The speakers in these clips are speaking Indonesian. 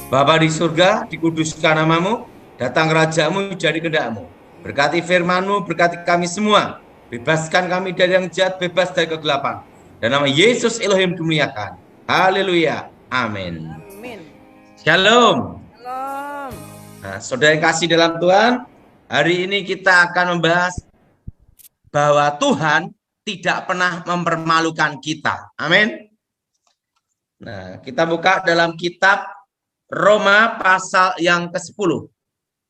Bapa di surga, dikuduskan namamu, datang kerajaanmu, jadi kehendakmu. Berkati firman-Mu, berkati kami semua. Bebaskan kami dari yang jahat, bebas dari kegelapan. Dan nama Yesus Elohim dimuliakan. Haleluya. Amin. Amin. Shalom. Shalom. Nah, saudara yang kasih dalam Tuhan, hari ini kita akan membahas bahwa Tuhan tidak pernah mempermalukan kita. Amin. Nah, kita buka dalam kitab Roma pasal yang ke-10.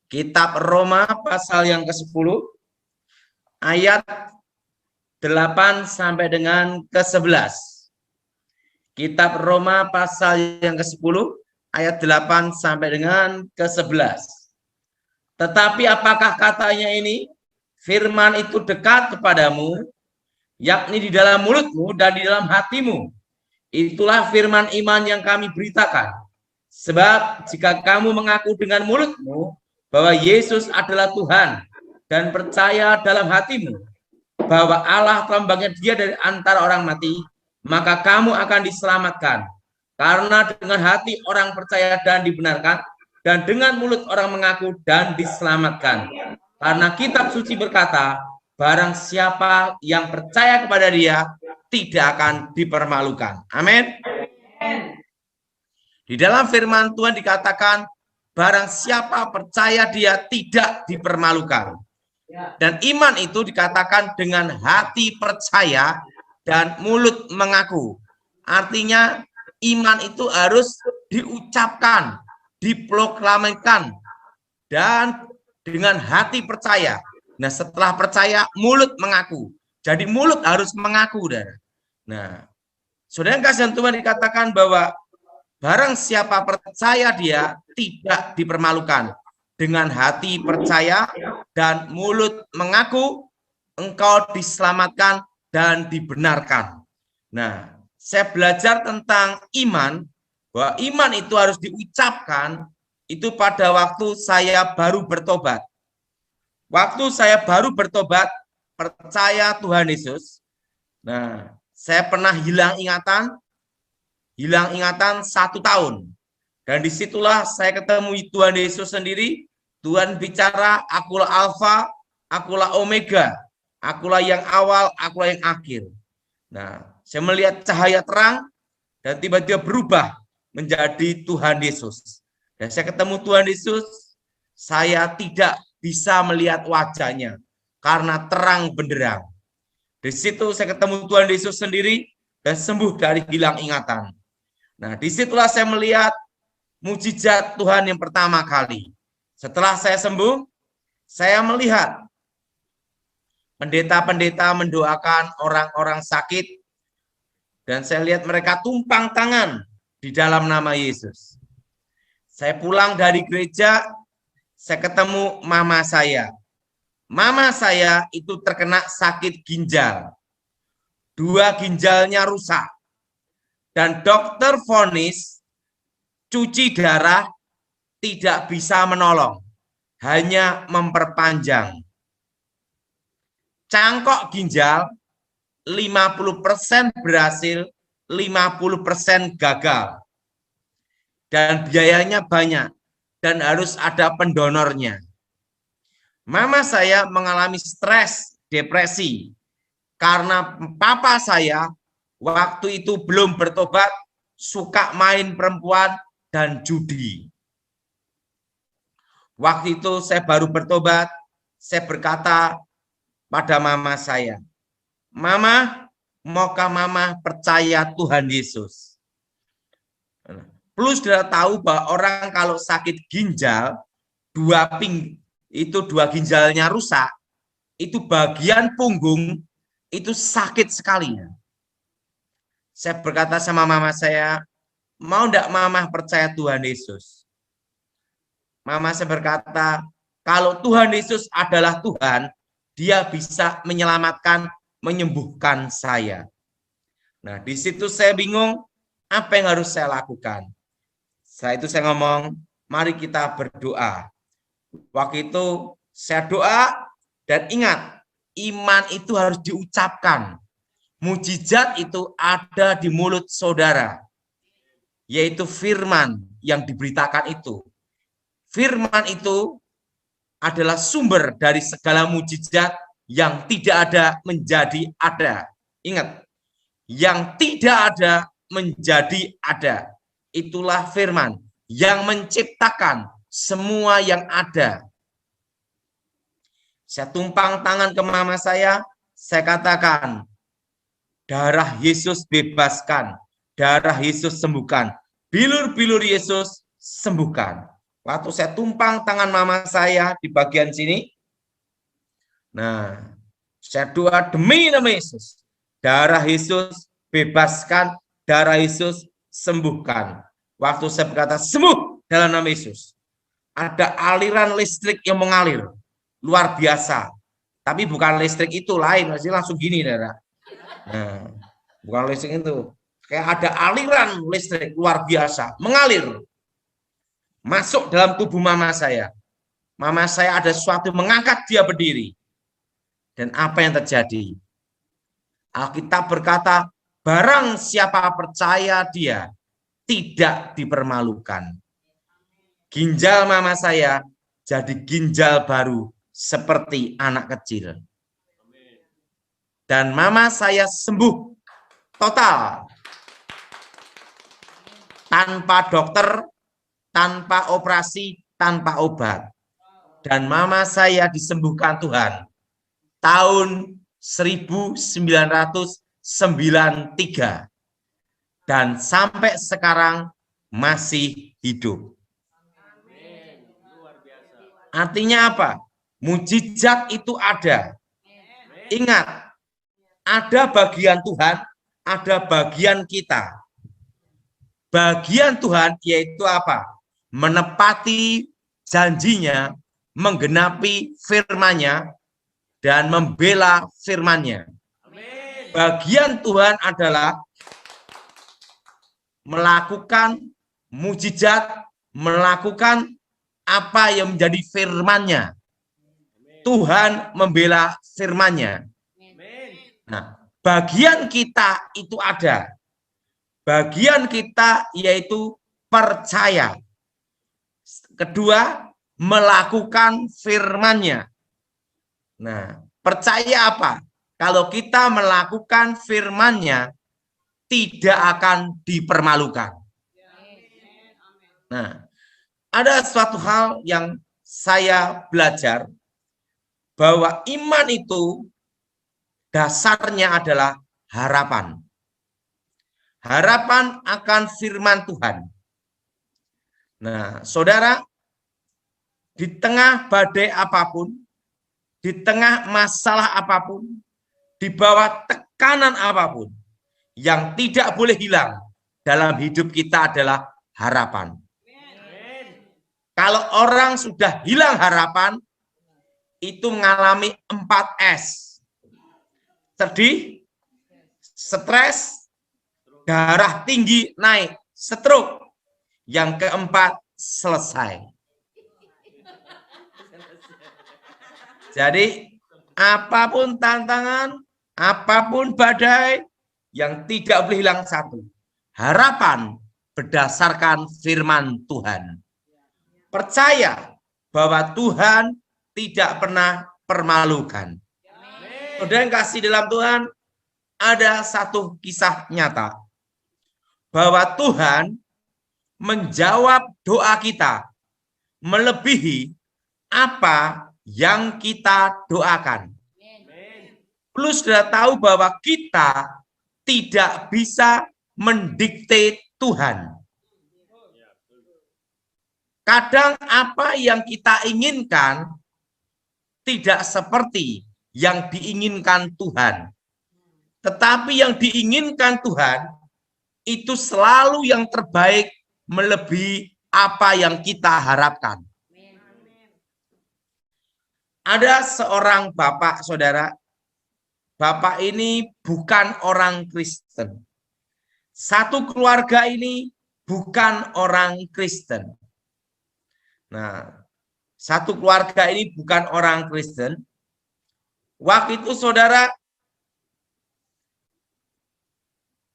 Kitab Roma pasal yang ke-10 ayat 8 sampai dengan ke-11. Kitab Roma pasal yang ke-10 ayat 8 sampai dengan ke-11. Tetapi apakah katanya ini? Firman itu dekat kepadamu, yakni di dalam mulutmu dan di dalam hatimu. Itulah firman iman yang kami beritakan. Sebab jika kamu mengaku dengan mulutmu bahwa Yesus adalah Tuhan dan percaya dalam hatimu bahwa Allah telah membangkitkan Dia dari antara orang mati, maka kamu akan diselamatkan. Karena dengan hati orang percaya dan dibenarkan, dan dengan mulut orang mengaku dan diselamatkan. Karena kitab suci berkata, barang siapa yang percaya kepada Dia tidak akan dipermalukan. Amin. Di dalam firman Tuhan dikatakan, barang siapa percaya dia tidak dipermalukan. Dan iman itu dikatakan dengan hati percaya dan mulut mengaku. Artinya iman itu harus diucapkan, diproklamirkan, dan dengan hati percaya. Nah, setelah percaya, mulut mengaku. Jadi mulut harus mengaku. Nah, saudara yang kasih Tuhan dikatakan bahwa barang siapa percaya dia tidak dipermalukan. Dengan hati percaya dan mulut mengaku, engkau diselamatkan dan dibenarkan. Nah, saya belajar tentang iman, bahwa iman itu harus diucapkan, itu pada waktu saya baru bertobat. Waktu saya baru bertobat, percaya Tuhan Yesus. Nah, saya pernah hilang ingatan 1 tahun. Dan disitulah saya ketemu Tuhan Yesus sendiri. Tuhan bicara, akulah Alfa, akulah Omega, akulah yang awal, akulah yang akhir. Nah, saya melihat cahaya terang dan tiba-tiba berubah menjadi Tuhan Yesus. Dan saya ketemu Tuhan Yesus, saya tidak bisa melihat wajahnya karena terang benderang. Di situ saya ketemu Tuhan Yesus sendiri dan sembuh dari hilang ingatan. Nah, disitulah saya melihat mujizat Tuhan yang pertama kali. Setelah saya sembuh, saya melihat pendeta-pendeta mendoakan orang-orang sakit, dan saya lihat mereka tumpang tangan di dalam nama Yesus. Saya pulang dari gereja, saya ketemu mama saya. Mama saya itu terkena sakit ginjal. 2 ginjalnya rusak. Dan dokter vonis cuci darah tidak bisa menolong, hanya memperpanjang. Cangkok ginjal 50% berhasil, 50% gagal. Dan biayanya banyak dan harus ada pendonornya. Mama saya mengalami stres, depresi karena papa saya waktu itu belum bertobat, suka main perempuan dan judi. Waktu itu saya baru bertobat, saya berkata pada mama saya, Mama, maukah mama percaya Tuhan Yesus? Plus sudah tahu bahwa orang kalau sakit ginjal, 2 ginjalnya rusak, itu bagian punggung itu sakit sekali. Saya berkata sama mama saya, mau enggak mama percaya Tuhan Yesus? Mama saya berkata, kalau Tuhan Yesus adalah Tuhan, Dia bisa menyelamatkan, menyembuhkan saya. Nah, di situ saya bingung, apa yang harus saya lakukan? Setelah itu saya ngomong, mari kita berdoa. Waktu itu saya doa, dan ingat, iman itu harus diucapkan. Mujizat itu ada di mulut saudara, yaitu firman. yang diberitakan itu. Firman itu adalah sumber dari segala mujizat yang tidak ada menjadi ada. Ingat, yang tidak ada menjadi ada. Itulah firman yang menciptakan semua yang ada. Saya tumpang tangan ke mama saya katakan, darah Yesus bebaskan, darah Yesus sembuhkan, bilur-bilur Yesus sembuhkan. Waktu saya tumpang tangan mama saya di bagian sini, nah, saya doa demi nama Yesus, darah Yesus bebaskan, darah Yesus sembuhkan. Waktu saya berkata sembuh dalam nama Yesus, ada aliran listrik yang mengalir luar biasa, tapi bukan listrik itu, lain, masih langsung gini, Dara. Nah, bukan listrik itu, kayak ada aliran listrik luar biasa mengalir masuk dalam tubuh mama saya. Mama saya ada sesuatu mengangkat dia berdiri. Dan apa yang terjadi? Alkitab berkata, barang siapa percaya dia tidak dipermalukan. Ginjal mama saya jadi ginjal baru seperti anak kecil. Dan mama saya sembuh total. Tanpa dokter, tanpa operasi, tanpa obat. Dan mama saya disembuhkan Tuhan tahun 1993. Dan sampai sekarang masih hidup. Artinya apa? Mujizat itu ada. Ingat, ada bagian Tuhan, ada bagian kita. Bagian Tuhan yaitu apa? Menepati janjinya, menggenapi firman-Nya, dan membela firman-Nya. Bagian Tuhan adalah melakukan mujizat, melakukan apa yang menjadi firman-Nya. Tuhan membela firman-Nya. Nah, bagian kita itu ada. Bagian kita yaitu percaya. Kedua, melakukan firman-Nya. Nah, percaya apa? Kalau kita melakukan firman-Nya, tidak akan dipermalukan. Nah, ada suatu hal yang saya belajar, bahwa iman itu dasarnya adalah harapan. Harapan akan firman Tuhan. Nah, saudara, di tengah badai apapun, di tengah masalah apapun, di bawah tekanan apapun, yang tidak boleh hilang dalam hidup kita adalah harapan. Kalau orang sudah hilang harapan, itu mengalami 4S. Sedih, stres, darah tinggi naik, stroke. Yang keempat, selesai. Jadi, apapun tantangan, apapun badai, yang tidak boleh hilang satu. Harapan berdasarkan firman Tuhan. Percaya bahwa Tuhan tidak pernah permalukan. Saudara yang kasih dalam Tuhan, ada satu kisah nyata. Bahwa Tuhan menjawab doa kita melebihi apa yang kita doakan. Plus sudah tahu bahwa kita tidak bisa mendikte Tuhan. Kadang apa yang kita inginkan tidak seperti yang diinginkan Tuhan. Tetapi yang diinginkan Tuhan itu selalu yang terbaik melebihi apa yang kita harapkan. Ada seorang bapak, saudara. Bapak ini bukan orang Kristen. Satu keluarga ini bukan orang Kristen. Nah, satu keluarga ini bukan orang Kristen. Waktu itu, saudara,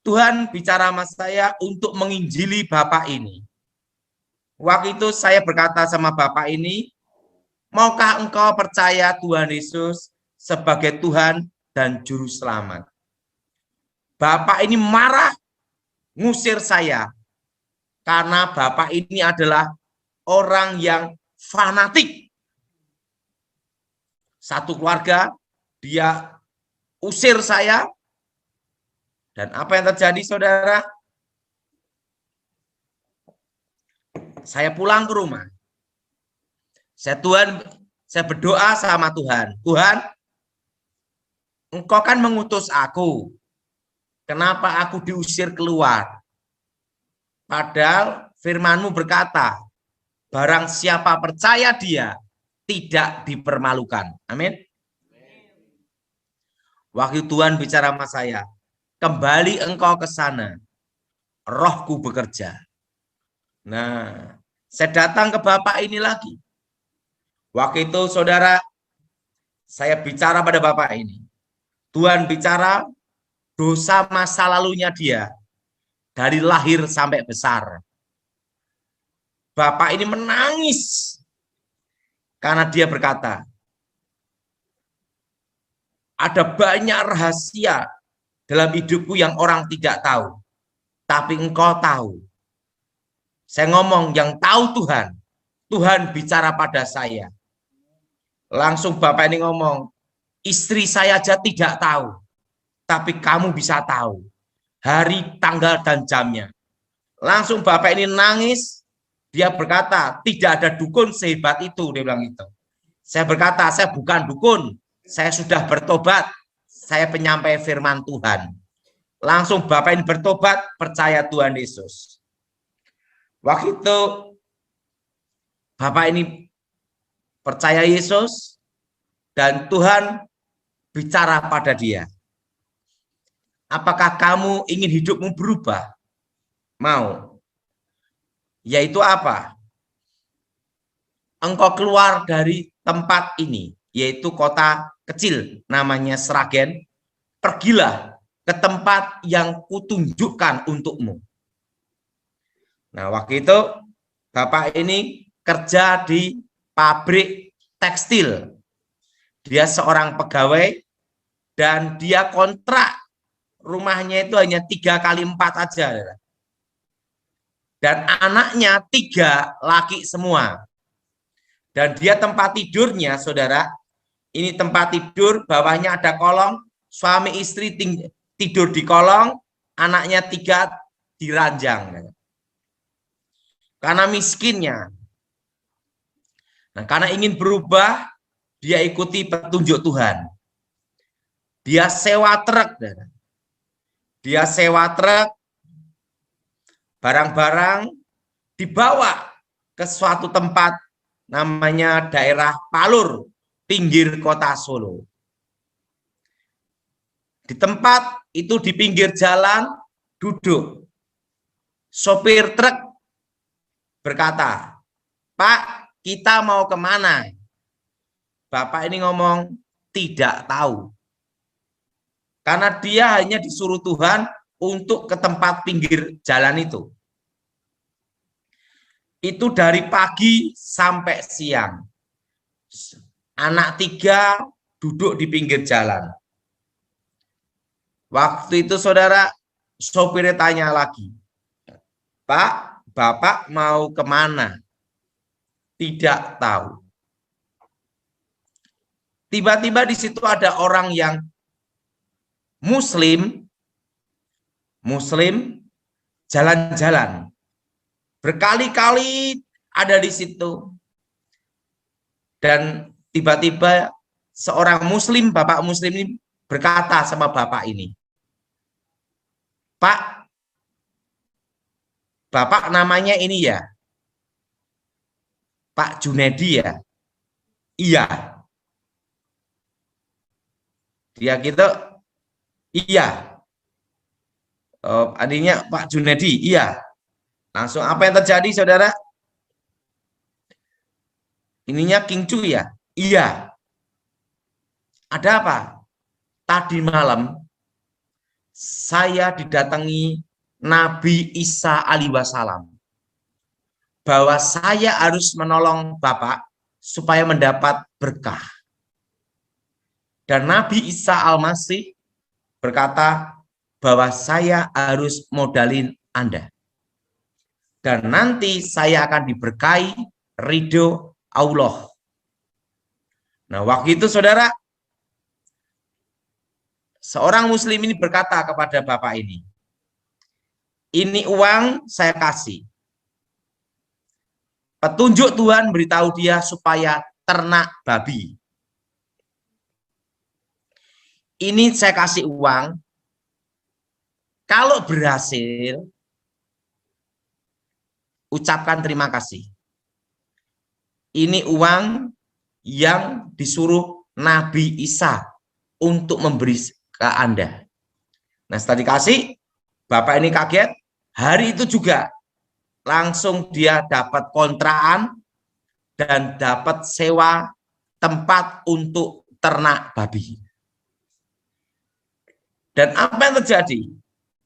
Tuhan bicara sama saya untuk menginjili bapak ini. Waktu itu saya berkata sama bapak ini, maukah engkau percaya Tuhan Yesus sebagai Tuhan dan Juru Selamat? Bapak ini marah, ngusir saya. Karena bapak ini adalah orang yang fanatik. Satu keluarga, dia usir saya. Dan apa yang terjadi, saudara? Saya pulang ke rumah. Saya berdoa sama Tuhan. Tuhan, engkau kan mengutus aku. Kenapa aku diusir keluar? Padahal firman-Mu berkata, barang siapa percaya dia, tidak dipermalukan. Amin. Waktu Tuhan bicara sama saya, kembali engkau ke sana, rohku bekerja. Nah, saya datang ke bapak ini lagi. Waktu itu saudara, saya bicara pada bapak ini. Tuhan bicara dosa masa lalunya dia, dari lahir sampai besar. Bapak ini menangis, karena dia berkata, ada banyak rahasia dalam hidupku yang orang tidak tahu, tapi engkau tahu. Saya ngomong yang tahu Tuhan, Tuhan bicara pada saya. Langsung bapak ini ngomong, istri saya aja tidak tahu, tapi kamu bisa tahu hari, tanggal, dan jamnya. Langsung bapak ini nangis, dia berkata, tidak ada dukun sehebat itu, dia bilang itu. Saya berkata, saya bukan dukun, saya sudah bertobat, saya penyampai firman Tuhan. Langsung bapak ini bertobat, percaya Tuhan Yesus. Waktu itu bapak ini percaya Yesus dan Tuhan bicara pada dia. Apakah kamu ingin hidupmu berubah? Mau. Yaitu apa? Engkau keluar dari tempat ini, yaitu kota kecil namanya Sragen. Pergilah ke tempat yang kutunjukkan untukmu. Nah, waktu itu bapak ini kerja di pabrik tekstil. Dia seorang pegawai dan dia kontrak rumahnya itu hanya 3x4 aja. Dan anaknya 3 laki semua. Dan dia tempat tidurnya, saudara, ini tempat tidur, bawahnya ada kolong, suami istri tidur di kolong, anaknya 3 di ranjang. Karena miskinnya. Nah, karena ingin berubah, dia ikuti petunjuk Tuhan. Dia sewa truk. Dia sewa truk, barang-barang dibawa ke suatu tempat namanya daerah Palur, pinggir kota Solo. Di tempat itu di pinggir jalan duduk. Sopir truk berkata, Pak, kita mau kemana? Bapak ini ngomong, tidak tahu. Karena dia hanya disuruh Tuhan untuk ke tempat pinggir jalan itu. Itu dari pagi sampai siang. Anak 3 duduk di pinggir jalan. Waktu itu saudara, sopirnya tanya lagi, Pak, Bapak mau kemana? Tidak tahu. Tiba-tiba di situ ada orang yang Muslim jalan-jalan. Berkali-kali ada di situ. Dan tiba-tiba seorang Muslim, Bapak Muslim ini berkata sama Bapak ini, Pak, Bapak namanya ini ya, Pak Junedi ya? Iya. Dia gitu, iya. Adiknya Pak Junedi, iya. Langsung apa yang terjadi, saudara? Ininya King Cu ya? Iya. Ada apa? Tadi malam saya didatangi Nabi Isa alaihi wasallam. bahwa saya harus menolong Bapak supaya mendapat berkah. Dan Nabi Isa Al-Masih berkata bahwa saya harus modalin Anda. Dan nanti saya akan diberkahi ridho Allah. Nah, waktu itu saudara, seorang muslim ini berkata kepada bapak ini uang saya kasih. Petunjuk Tuhan beritahu dia supaya ternak babi. Ini saya kasih uang, kalau berhasil, ucapkan terima kasih. Ini uang yang disuruh Nabi Isa untuk memberi ke Anda. Nah, setelah dikasih, bapak ini kaget. Hari itu juga langsung dia dapat kontrakan dan dapat sewa tempat untuk ternak babi. Dan apa yang terjadi?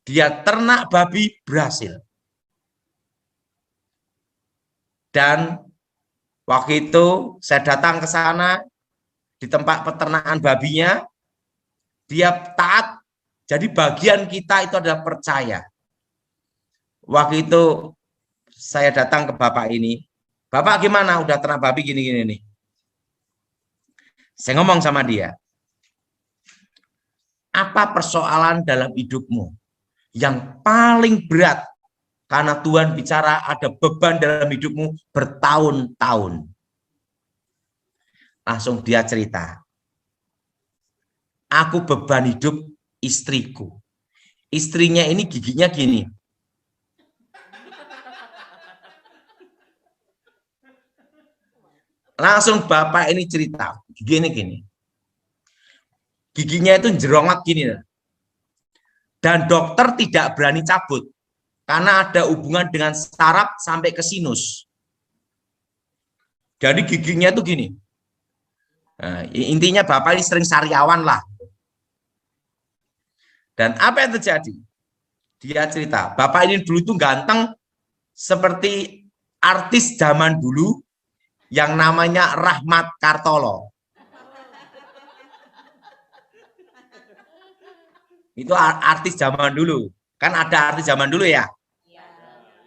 Dia ternak babi berhasil. Dan waktu itu saya datang ke sana di tempat peternakan babinya. Dia taat. Jadi bagian kita itu adalah percaya. Waktu itu saya datang ke bapak ini. Bapak gimana? Udah ternak babi gini-gini nih. Saya ngomong sama dia. Apa persoalan dalam hidupmu yang paling berat karena Tuhan bicara ada beban dalam hidupmu bertahun-tahun? Langsung dia cerita. Aku beban hidup istriku. Istrinya ini giginya gini. Langsung bapak ini cerita. Gini. Giginya itu jerongat gini. Dan dokter tidak berani cabut. Karena ada hubungan dengan saraf sampai ke sinus. Jadi giginya itu gini. Nah, intinya bapak ini sering sariawan lah. Dan apa yang terjadi? Dia cerita, bapak ini dulu itu ganteng seperti artis zaman dulu yang namanya Rahmat Kartolo. Itu artis zaman dulu. Kan ada artis zaman dulu ya?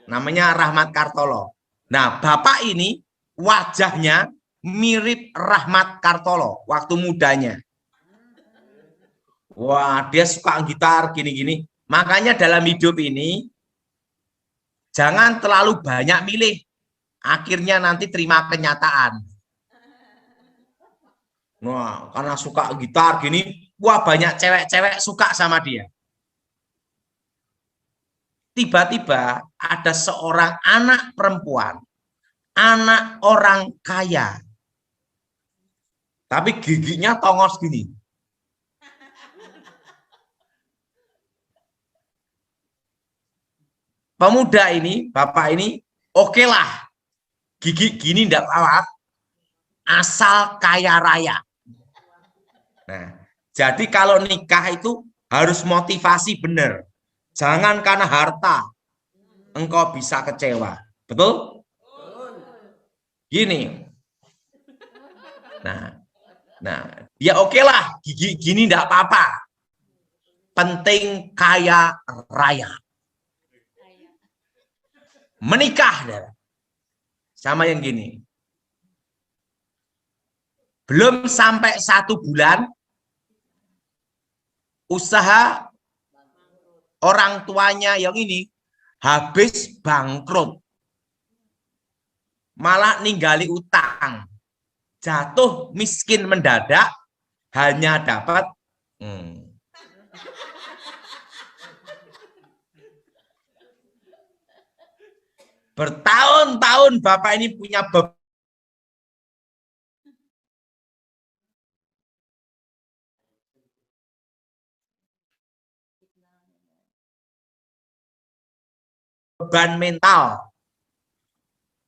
Namanya Rahmat Kartolo. Nah, bapak ini wajahnya mirip Rahmat Kartolo waktu mudanya. Wah, dia suka gitar gini-gini. Makanya dalam hidup ini jangan terlalu banyak milih. Akhirnya nanti terima kenyataan. Wah, karena suka gitar gini, wah banyak cewek-cewek suka sama dia. Tiba-tiba ada seorang anak perempuan, anak orang kaya. Tapi giginya tongos gini. Pemuda ini, bapak ini, oke lah, gigi gini enggak apa-apa, asal kaya raya. Nah, jadi kalau nikah itu harus motivasi benar. Jangan karena harta engkau bisa kecewa. Betul? Gini. Nah, ya oke lah, gigi gini enggak apa-apa. Penting kaya raya. Menikah sama yang gini. Belum sampai 1 bulan, usaha orang tuanya yang ini habis bangkrut. Malah ninggali utang. Jatuh miskin mendadak, hanya dapat bertahun-tahun bapak ini punya beban mental.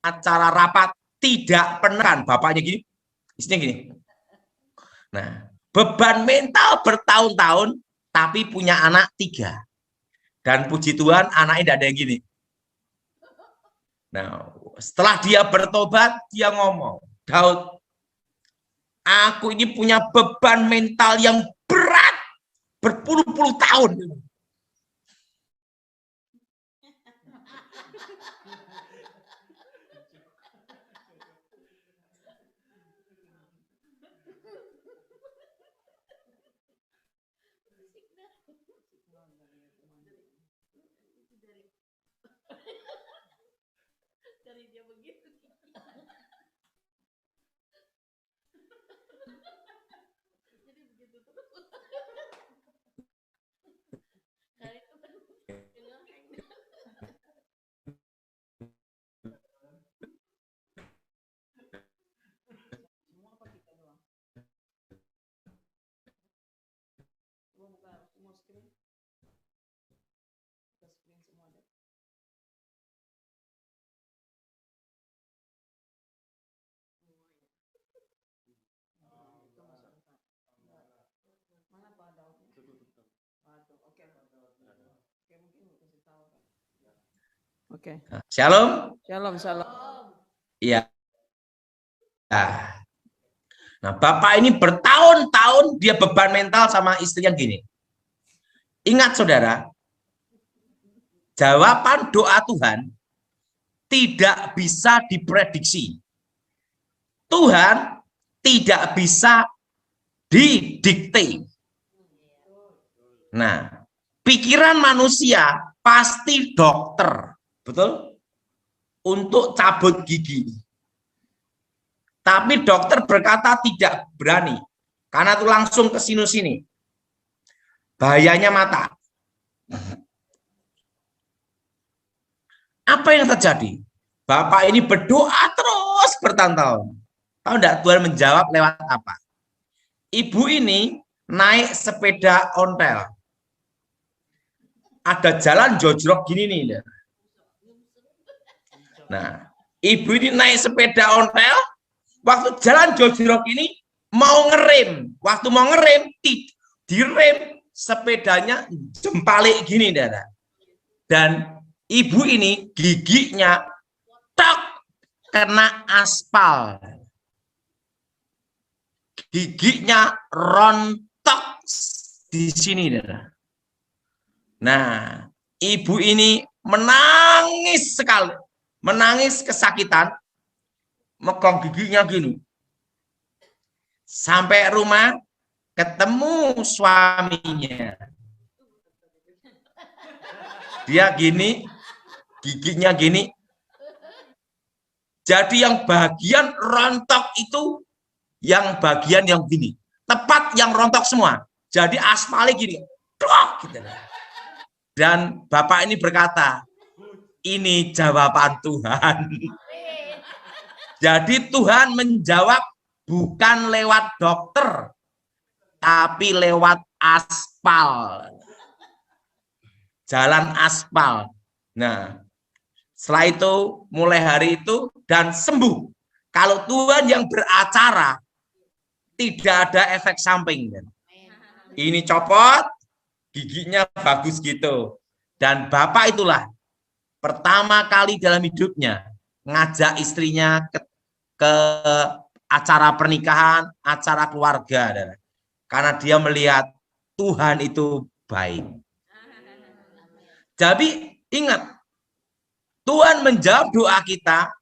Acara rapat tidak pernah, bapaknya gini, istrinya gini. Nah, beban mental bertahun-tahun, tapi punya anak 3. Dan puji Tuhan anaknya tidak ada yang gini. Nah, Setelah dia bertobat, dia ngomong, Daud, aku ini punya beban mental yang berat berpuluh-puluh tahun. Oke. Shalom. Shalom, shalom. Iya. Nah, bapak ini bertahun-tahun dia beban mental sama istrinya gini. Ingat saudara, jawaban doa Tuhan tidak bisa diprediksi. Tuhan tidak bisa didikte. Nah, pikiran manusia pasti dokter, betul? Untuk cabut gigi. Tapi dokter berkata tidak berani, karena itu langsung ke sini. Bahayanya mata. Apa yang terjadi? Bapak ini berdoa terus bertahun-tahun. Tahu enggak Tuhan menjawab lewat apa? Ibu ini naik sepeda ontel. Ada jalan jojrok gini nih. Nah, ibu ini naik sepeda ontel. Waktu jalan jojrok ini mau ngerem. Waktu mau ngerem, direm sepedanya jempalik gini. Dan ibu ini giginya tok kena aspal. Giginya rontok di sini. Nah, ibu ini menangis sekali. Menangis kesakitan. Megang giginya gini. Sampai rumah ketemu suaminya. Dia gini, giginya gini. Jadi yang bagian rontok itu yang bagian yang gini. Tepat yang rontok semua. Jadi aspalnya gini. Gitu. Dan bapak ini berkata, ini jawaban Tuhan. Jadi Tuhan menjawab bukan lewat dokter, tapi lewat aspal. Jalan aspal. Nah, setelah itu mulai hari itu dan sembuh. Kalau Tuhan yang beracara, tidak ada efek samping. Ini copot, giginya bagus gitu. Dan bapak itulah pertama kali dalam hidupnya ngajak istrinya ke acara pernikahan, acara keluarga. Karena dia melihat Tuhan itu baik. Jadi ingat, Tuhan menjawab doa kita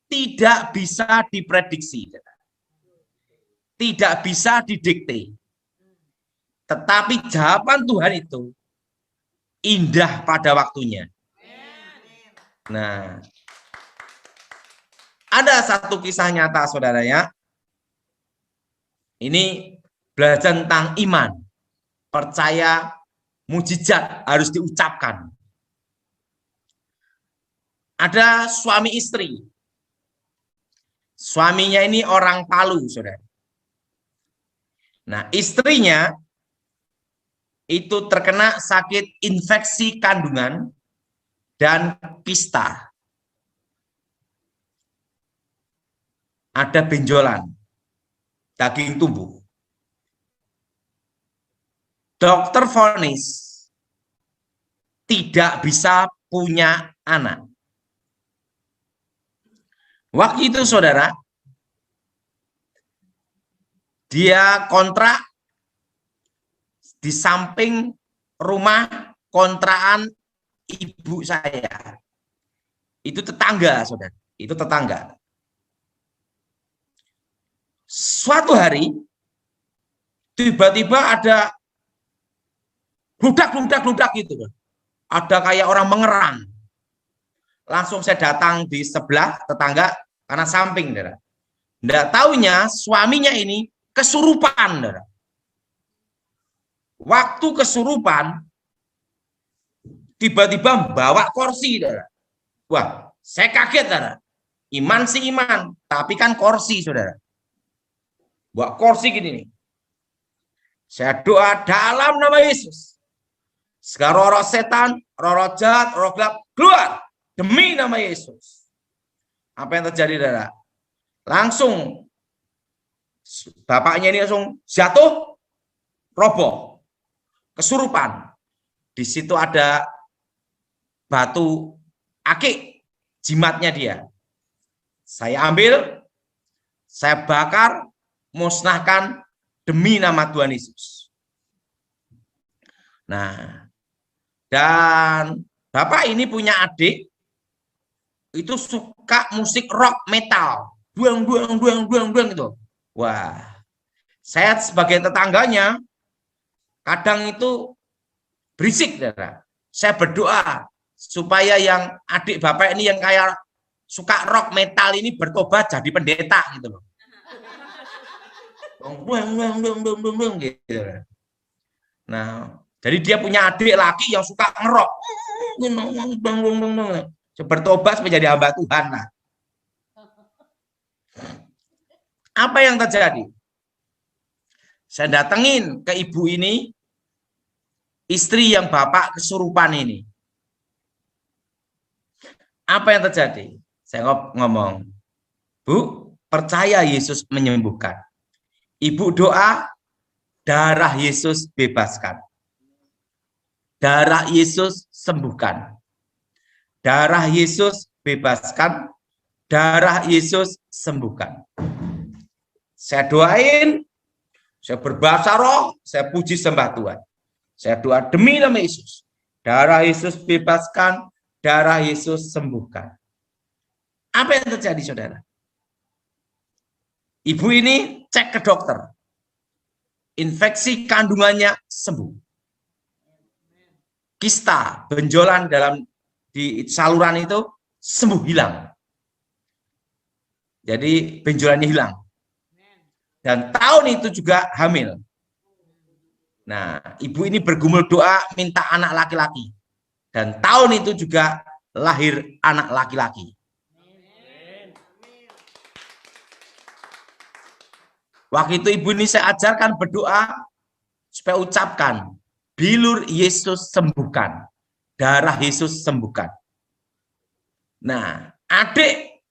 tidak bisa diprediksi. Tidak bisa didikte. Tetapi jawaban Tuhan itu indah pada waktunya. Nah, ada satu kisah nyata saudara ya. Ini belajar tentang iman. Percaya mujizat harus diucapkan. Ada suami istri. Suaminya ini orang Palu, saudara. Nah, istrinya itu terkena sakit infeksi kandungan dan kista. Ada benjolan, daging tumbuh. Dokter vonis tidak bisa punya anak. Waktu itu saudara, dia kontrak di samping rumah kontrakan ibu saya. Itu tetangga, saudara. Itu tetangga. Suatu hari, tiba-tiba ada bludak gitu. Ada kayak orang mengerang. Langsung saya datang di sebelah tetangga, karena samping, saudara. Nggak taunya suaminya ini kesurupan, saudara. Waktu kesurupan, tiba-tiba bawa kursi, saudara. Wah, saya kaget, saudara. Iman sih iman, tapi kan kursi, saudara. Bawa kursi gini nih. Saya doa dalam nama Yesus. Segala roh setan, roh jahat, roh gelap, keluar demi nama Yesus. Apa yang terjadi, saudara? Langsung bapaknya ini langsung jatuh, roboh, kesurupan. Di situ ada batu akik, jimatnya dia. Saya ambil, saya bakar, musnahkan demi nama Tuhan Yesus. Nah, dan bapak ini punya adik, itu suka musik rock metal, duang gitu. Wah, saya sebagai tetangganya, kadang itu berisik, saudara. Saya berdoa supaya yang adik bapak ini yang kayak suka rock metal ini bertobat jadi pendeta gitu loh. Gitu. Nah, jadi dia punya adik laki yang suka ngerok, bertobat menjadi hamba Tuhan. Nah, apa yang terjadi? Saya datengin ke ibu ini, istri yang bapak kesurupan ini. Apa yang terjadi? Saya ngomong, Bu, percaya Yesus menyembuhkan. Ibu doa, darah Yesus bebaskan. Darah Yesus sembuhkan. Darah Yesus bebaskan. Darah Yesus sembuhkan. Saya doain, saya berbahasa roh, saya puji sembah Tuhan. Saya doa demi nama Yesus. Darah Yesus bebaskan, darah Yesus sembuhkan. Apa yang terjadi, saudara? Ibu ini cek ke dokter. Infeksi kandungannya sembuh. Kista, benjolan di saluran itu sembuh, hilang. Jadi benjolannya hilang. Dan tahun itu juga hamil. Nah, ibu ini bergumul doa minta anak laki-laki. Dan tahun itu juga lahir anak laki-laki. Waktu itu ibu ini saya ajarkan berdoa supaya ucapkan, bilur Yesus sembuhkan, darah Yesus sembuhkan. Nah, adik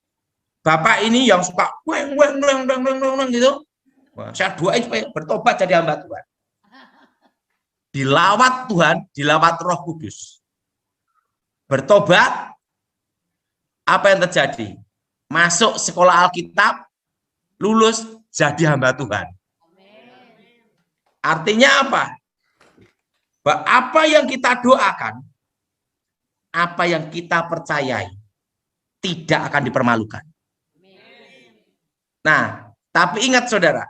bapak ini yang suka gitu, saya doain supaya bertobat jadi hamba Tuhan. Dilawat Tuhan, dilawat Roh Kudus. Bertobat, apa yang terjadi? Masuk sekolah Alkitab, lulus jadi hamba Tuhan. Artinya apa? Apa yang kita doakan, apa yang kita percayai, tidak akan dipermalukan. Nah, tapi ingat saudara,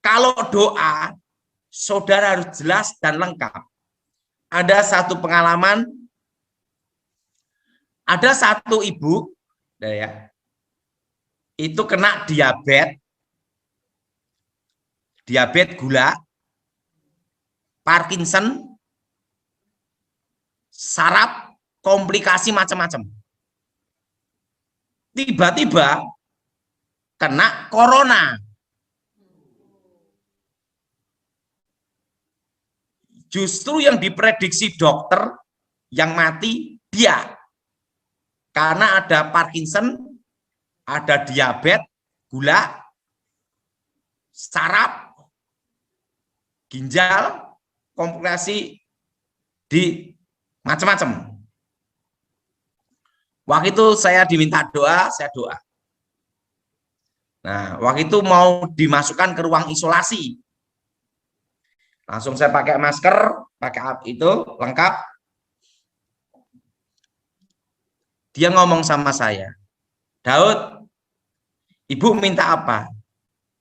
kalau doa, saudara harus jelas dan lengkap. Ada satu pengalaman, ada satu ibu, ya, itu kena diabetes gula, Parkinson, saraf, komplikasi macam-macam. Tiba-tiba kena corona. Justru yang diprediksi dokter yang mati dia. Karena ada Parkinson, ada diabetes, gula, saraf, ginjal, komplikasi di macam-macam. Waktu itu saya diminta doa, saya doa. Nah, waktu itu mau dimasukkan ke ruang isolasi. Langsung saya pakai masker, pakai itu lengkap. Dia ngomong sama saya, Daud, Ibu minta apa?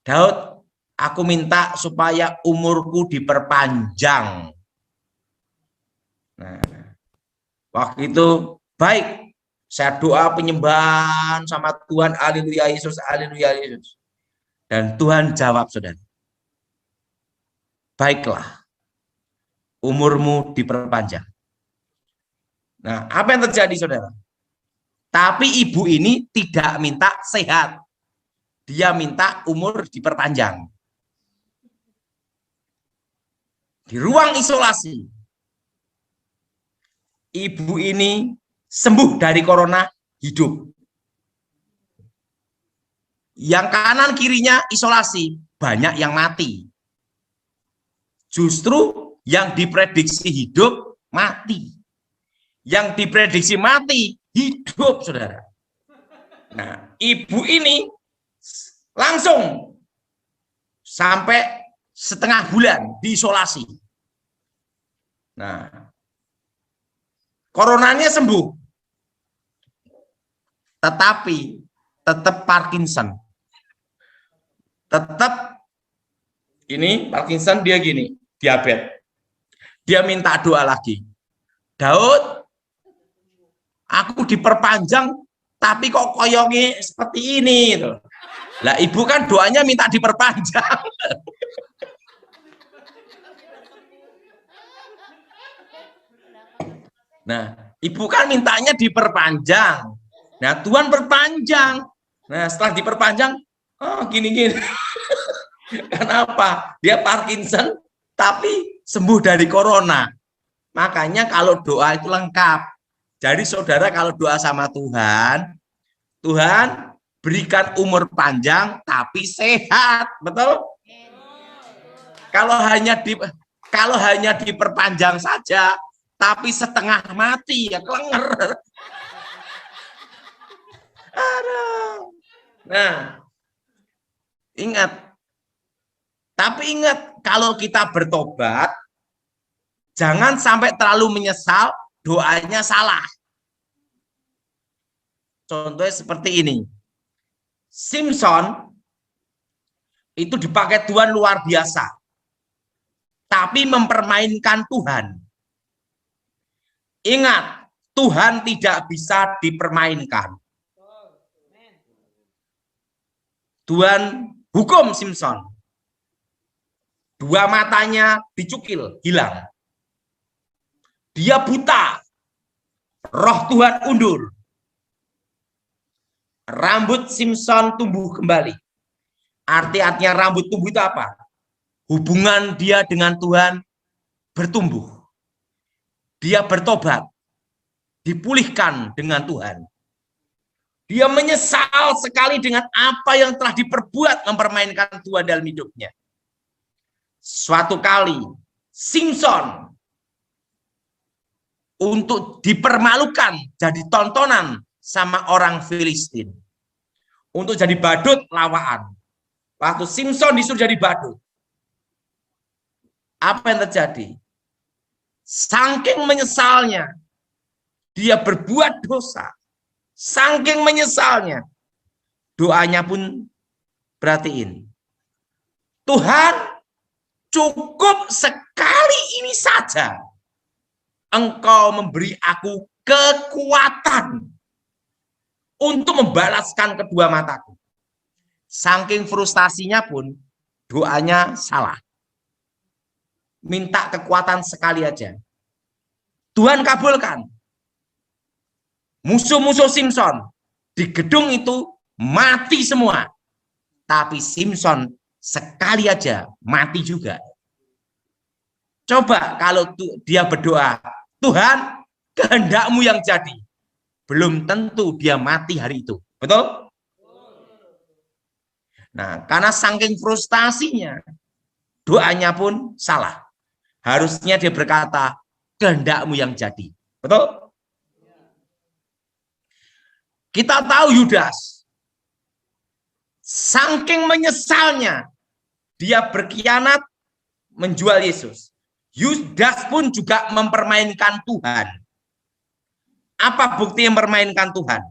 Daud, aku minta supaya umurku diperpanjang. Nah, waktu itu baik, saya doa penyembahan sama Tuhan, haleluya Yesus, haleluya Yesus. Dan Tuhan jawab, saudara, baiklah, umurmu diperpanjang. Nah, apa yang terjadi, saudara? Tapi ibu ini tidak minta sehat. Dia minta umur diperpanjang. Di ruang isolasi, ibu ini sembuh dari corona, hidup. Yang kanan kirinya isolasi, banyak yang mati. Justru yang diprediksi hidup, mati. Yang diprediksi mati, hidup, saudara. Nah, ibu ini langsung sampai setengah bulan diisolasi. Nah, coronanya sembuh, tetapi tetap Parkinson. Tetap ini Parkinson, dia gini, diabetes. Dia minta doa lagi. Daud, aku diperpanjang, tapi kok koyongnya seperti ini. Lah, ibu kan doanya minta diperpanjang. Nah, ibu kan mintanya diperpanjang. Nah, Tuhan perpanjang. Nah, setelah diperpanjang, oh gini-gini. Kenapa? Dia Parkinson, tapi sembuh dari corona. Makanya kalau doa itu lengkap. Jadi saudara kalau doa sama Tuhan, Tuhan berikan umur panjang tapi sehat, betul? Kalau hanya diperpanjang saja, tapi setengah mati, ya kelenger. Nah, ingat. Tapi ingat, kalau kita bertobat, jangan sampai terlalu menyesal, doanya salah. Contohnya seperti ini. Simpson itu dipakai Tuhan luar biasa. Tapi mempermainkan Tuhan. Ingat, Tuhan tidak bisa dipermainkan. Tuhan hukum Simpson. 2 matanya dicukil, hilang. Dia buta. Roh Tuhan undur. Rambut Simpson tumbuh kembali. Artinya rambut tumbuh itu apa? Hubungan dia dengan Tuhan bertumbuh. Dia bertobat. Dipulihkan dengan Tuhan. Dia menyesal sekali dengan apa yang telah diperbuat mempermainkan Tuhan dalam hidupnya. Suatu kali, Simpson untuk dipermalukan, jadi tontonan sama orang Filistin. Untuk jadi badut lawaan. Waktu Simpson disuruh jadi badut. Apa yang terjadi? Saking menyesalnya, dia berbuat dosa. Saking menyesalnya, doanya pun perhatiin. Tuhan, cukup sekali ini saja. Engkau memberi aku kekuatan untuk membalaskan kedua mataku. Saking frustasinya pun, doanya salah. Minta kekuatan sekali aja. Tuhan kabulkan. Musuh-musuh Simpson di gedung itu mati semua. Tapi Simpson sekali aja mati juga. Coba kalau dia berdoa, Tuhan, kehendak-Mu yang jadi. Belum tentu dia mati hari itu. Betul? Nah, karena saking frustasinya, doanya pun salah. Harusnya dia berkata, kehendak-Mu yang jadi. Betul? Kita tahu Yudas. Saking menyesalnya, dia berkhianat menjual Yesus. Yudas pun juga mempermainkan Tuhan. Apa bukti yang mempermainkan Tuhan?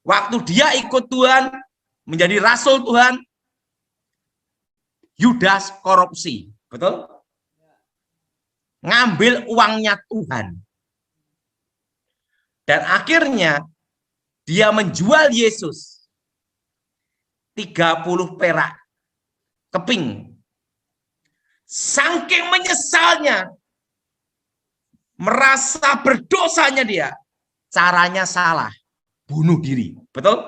Waktu dia ikut Tuhan, menjadi rasul Tuhan, Yudas korupsi. Betul? Ngambil uangnya Tuhan. Dan akhirnya dia menjual Yesus 30 perak keping. Saking menyesalnya, merasa berdosanya dia, caranya salah, bunuh diri. Betul?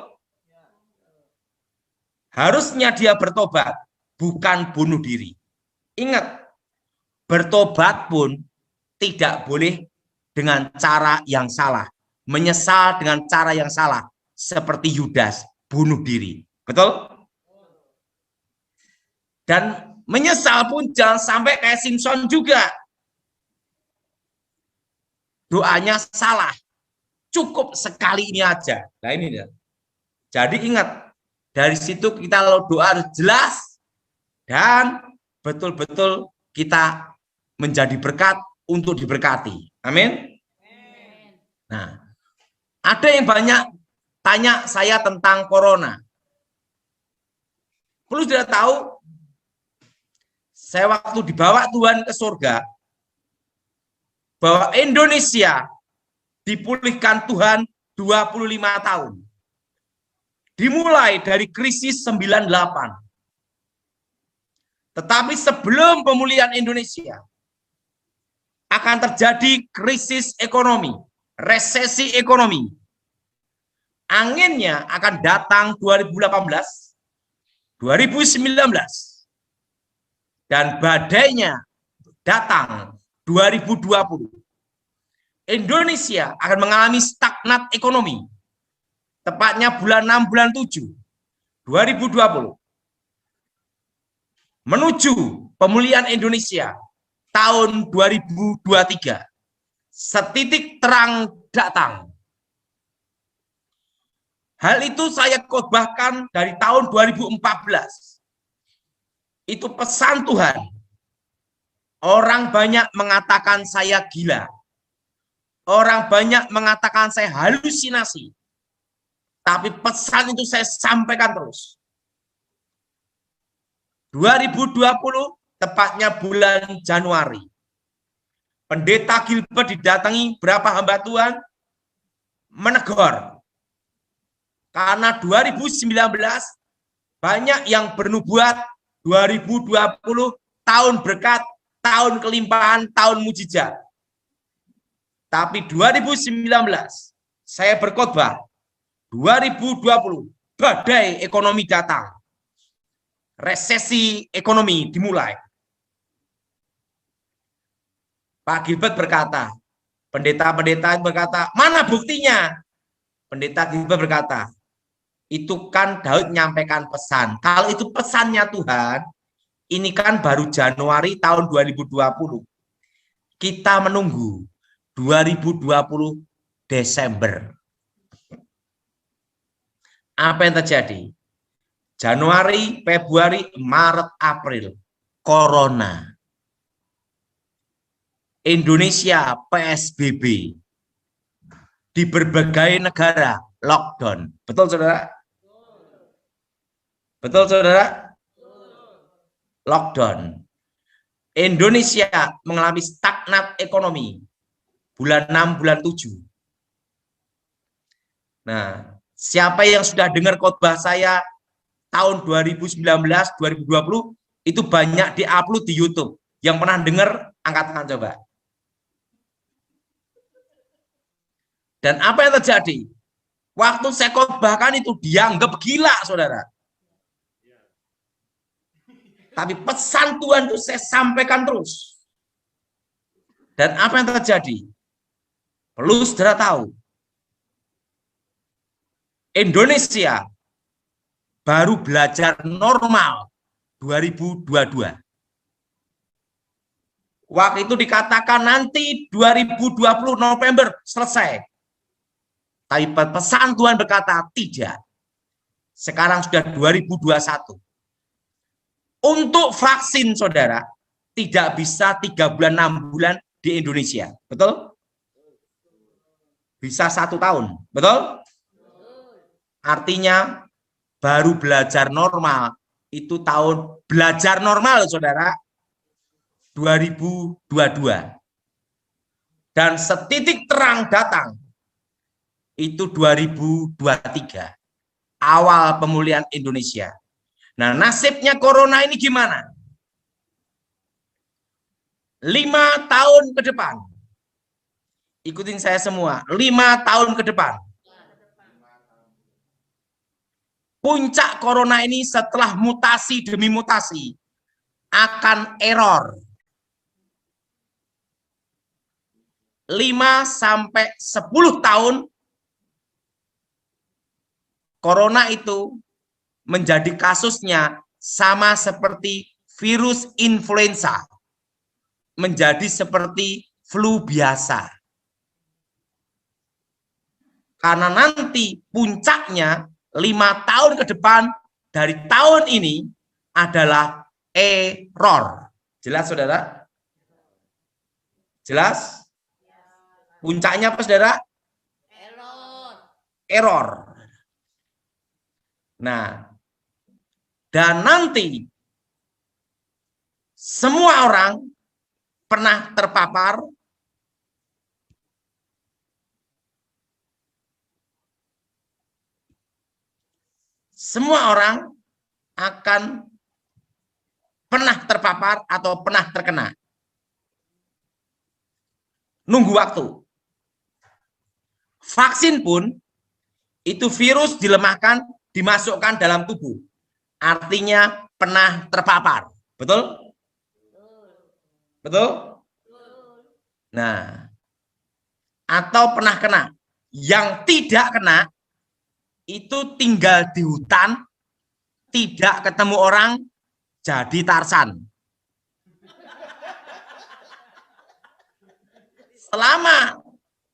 Harusnya dia bertobat, bukan bunuh diri. Ingat, bertobat pun tidak boleh dengan cara yang salah. Menyesal dengan cara yang salah, seperti Yudas, bunuh diri. Betul? Dan menyesal pun jangan sampai kayak Simpson juga. Doanya salah. Cukup sekali ini aja. Nah ini dia. Jadi ingat, dari situ kita kalau doa harus jelas dan betul-betul kita menjadi berkat untuk diberkati. Amin. Nah, ada yang banyak tanya saya tentang corona. Perlu sudah tahu, saya waktu dibawa Tuhan ke surga, bahwa Indonesia dipulihkan Tuhan 25 tahun. Dimulai dari krisis 98. Tetapi sebelum pemulihan Indonesia, akan terjadi krisis ekonomi, resesi ekonomi. Anginnya akan datang 2018, 2019. Dan badainya datang 2020. Indonesia akan mengalami stagnat ekonomi. Tepatnya bulan 6, bulan 7, 2020. Menuju pemulihan Indonesia tahun 2023. Setitik terang datang. Hal itu saya khotbahkan dari tahun 2014. Itu pesan Tuhan. Orang banyak mengatakan saya gila. Orang banyak mengatakan saya halusinasi. Tapi pesan itu saya sampaikan terus. 2020, tepatnya bulan Januari. Pendeta Gilbert didatangi berapa hamba Tuhan, menegur. Karena 2019 banyak yang bernubuat 2020 tahun berkat, tahun kelimpahan, tahun mujizat. Tapi 2019 saya berkhotbah, 2020 badai ekonomi datang. Resesi ekonomi dimulai. Pak Gilbert berkata, pendeta-pendeta berkata, mana buktinya? Pendeta Gilbert berkata, itu kan Daud menyampaikan pesan. Kalau itu pesannya Tuhan, ini kan baru Januari tahun 2020. Kita menunggu 2020 Desember. Apa yang terjadi? Januari, Februari, Maret, April. Corona. Indonesia PSBB. Di berbagai negara lockdown. Betul, saudara? Betul, saudara? Lockdown. Indonesia mengalami stagnat ekonomi. Bulan 6, bulan 7. Nah, siapa yang sudah dengar khotbah saya tahun 2019, 2020, itu banyak diupload di YouTube. Yang pernah dengar, angkat tangan coba. Dan apa yang terjadi? Waktu saya khotbahkan itu dianggap gila, saudara. Tapi pesan Tuhan itu saya sampaikan terus. Dan apa yang terjadi? Perlu saudara tahu. Indonesia baru belajar normal 2022. Waktu itu dikatakan nanti 2020 November selesai. Tapi pesan Tuhan berkata tidak. Sekarang sudah 2021. Untuk vaksin, saudara, tidak bisa 3 bulan, 6 bulan di Indonesia. Betul? Bisa 1 tahun. Betul? Artinya baru belajar normal. Itu tahun belajar normal, saudara, 2022. Dan setitik terang datang itu 2023, awal pemulihan Indonesia. Nah, nasibnya corona ini gimana? 5 tahun ke depan. Ikutin saya semua, 5 tahun ke depan. Puncak corona ini setelah mutasi demi mutasi akan error. 5-10 tahun corona itu menjadi kasusnya sama seperti virus influenza, menjadi seperti flu biasa. Karena nanti puncaknya 5 tahun ke depan dari tahun ini adalah error. Jelas, saudara? Jelas? Puncaknya apa, saudara? Error. Nah, dan nanti semua orang pernah terpapar semua orang akan pernah terpapar atau pernah terkena. Nunggu waktu. Vaksin pun itu virus dilemahkan, dimasukkan dalam tubuh. Artinya pernah terpapar. Betul? Betul? Nah, atau pernah kena. Yang tidak kena itu tinggal di hutan, tidak ketemu orang, jadi Tarsan. Selama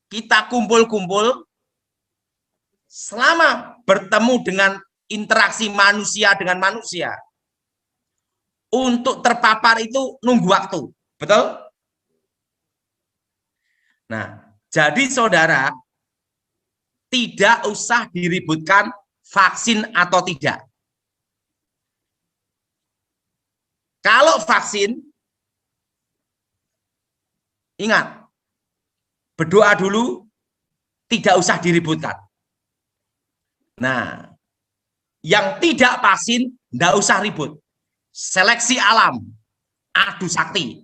kita kumpul-kumpul, selama bertemu dengan interaksi manusia dengan manusia, untuk terpapar itu nunggu waktu. Betul? Nah, jadi saudara, tidak usah diributkan vaksin atau tidak. Kalau vaksin, ingat, berdoa dulu, tidak usah diributkan. Nah, yang tidak vaksin, tidak usah ribut. Seleksi alam, adu sakti.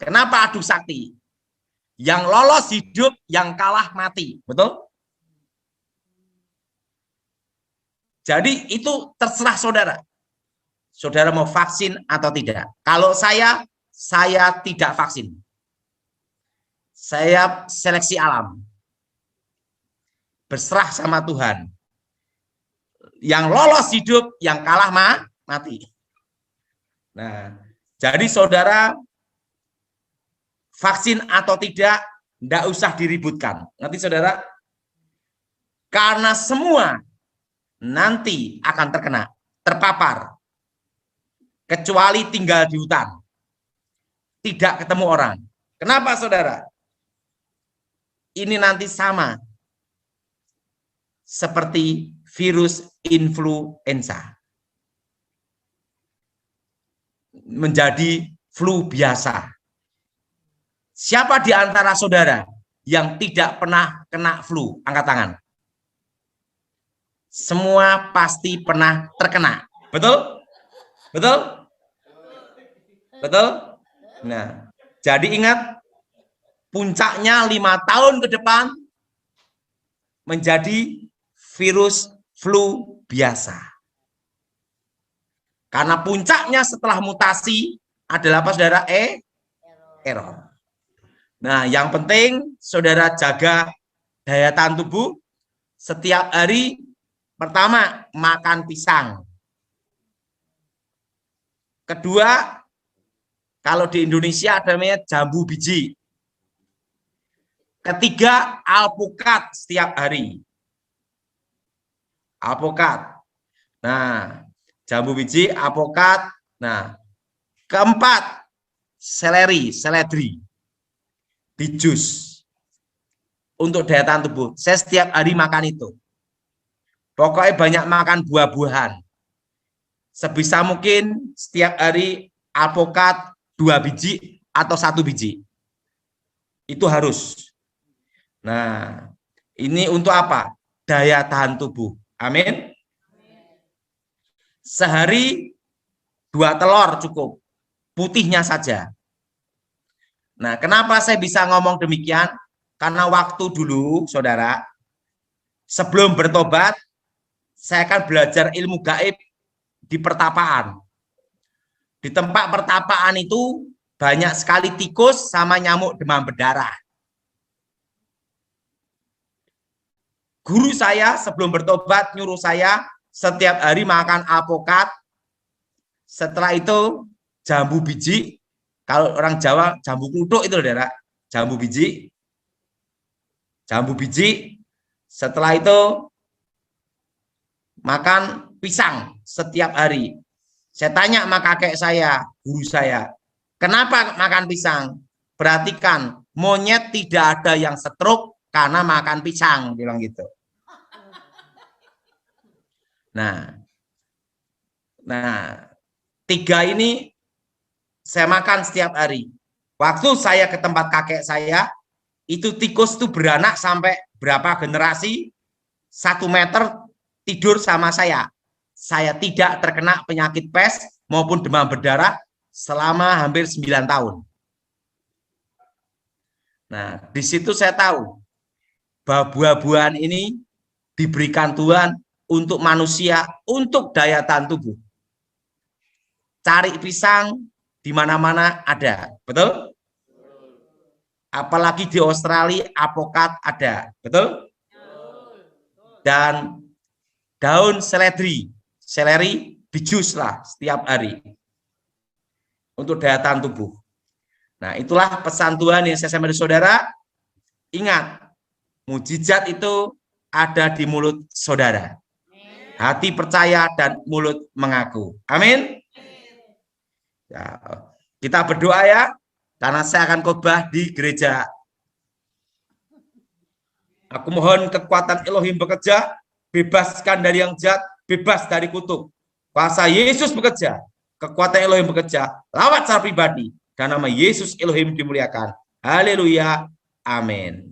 Kenapa adu sakti? Yang lolos hidup, yang kalah mati. Betul? Jadi itu terserah saudara. Saudara mau vaksin atau tidak. Kalau saya tidak vaksin. Saya seleksi alam. Berserah sama Tuhan. Yang lolos hidup, yang kalah mati. Nah, jadi saudara vaksin atau tidak usah diributkan. Nanti saudara, karena semua nanti akan terkena, terpapar. Kecuali tinggal di hutan. Tidak ketemu orang. Kenapa saudara? Ini nanti sama seperti virus influenza. Menjadi flu biasa. Siapa di antara saudara yang tidak pernah kena flu? Angkat tangan. Semua pasti pernah terkena. Betul? Betul? Betul? Nah, jadi ingat, puncaknya 5 tahun ke depan menjadi virus flu biasa. Karena puncaknya setelah mutasi adalah apa, saudara? Error. Nah, yang penting saudara jaga daya tahan tubuh. Setiap hari, pertama, makan pisang. Kedua, kalau di Indonesia ada namanya jambu biji. Ketiga, alpukat setiap hari. apokat. Nah, jambu biji, apokat. Nah, keempat, seledri, di jus untuk daya tahan tubuh. Saya setiap hari makan itu. Pokoknya banyak makan buah-buahan. Sebisa mungkin setiap hari alpukat 2 biji atau 1 biji. Itu harus. Nah, ini untuk apa? Daya tahan tubuh. Amin. Sehari 2 telur cukup. Putihnya saja. Nah, kenapa saya bisa ngomong demikian? Karena waktu dulu, saudara, sebelum bertobat, saya akan belajar ilmu gaib di pertapaan. Di tempat pertapaan itu banyak sekali tikus sama nyamuk demam berdarah. Guru saya sebelum bertobat nyuruh saya setiap hari makan alpukat. Setelah itu jambu biji. Kalau orang Jawa jambu kluthuk itu, saudara. Jambu biji. Jambu biji. Setelah itu makan pisang setiap hari. Saya tanya sama kakek saya, guru saya, kenapa makan pisang? Perhatikan, monyet tidak ada yang stroke karena makan pisang, bilang gitu. Nah, 3 ini saya makan setiap hari. Waktu saya ke tempat kakek saya, itu tikus itu beranak sampai berapa generasi, 1 meter tidur sama saya. Saya tidak terkena penyakit pes maupun demam berdarah selama hampir 9 tahun. Nah, di situ saya tahu bahwa buah-buahan ini diberikan Tuhan untuk manusia, untuk daya tahan tubuh. Cari pisang di mana-mana ada, betul? Apalagi di Australia, apokat ada, betul? Dan daun seledri dijus lah setiap hari untuk daya tahan tubuh. Nah, itulah pesan Tuhan yang saya sampaikan saudara. Ingat, mujizat itu ada di mulut saudara. Hati percaya dan mulut mengaku. Amin. Ya, kita berdoa ya, karena saya akan khotbah di gereja. Aku mohon kekuatan Elohim bekerja, bebaskan dari yang jahat, bebas dari kutuk. Kuasa Yesus bekerja, kekuatan Elohim bekerja, lawat secara pribadi, dan nama Yesus Elohim dimuliakan. Haleluya. Amin.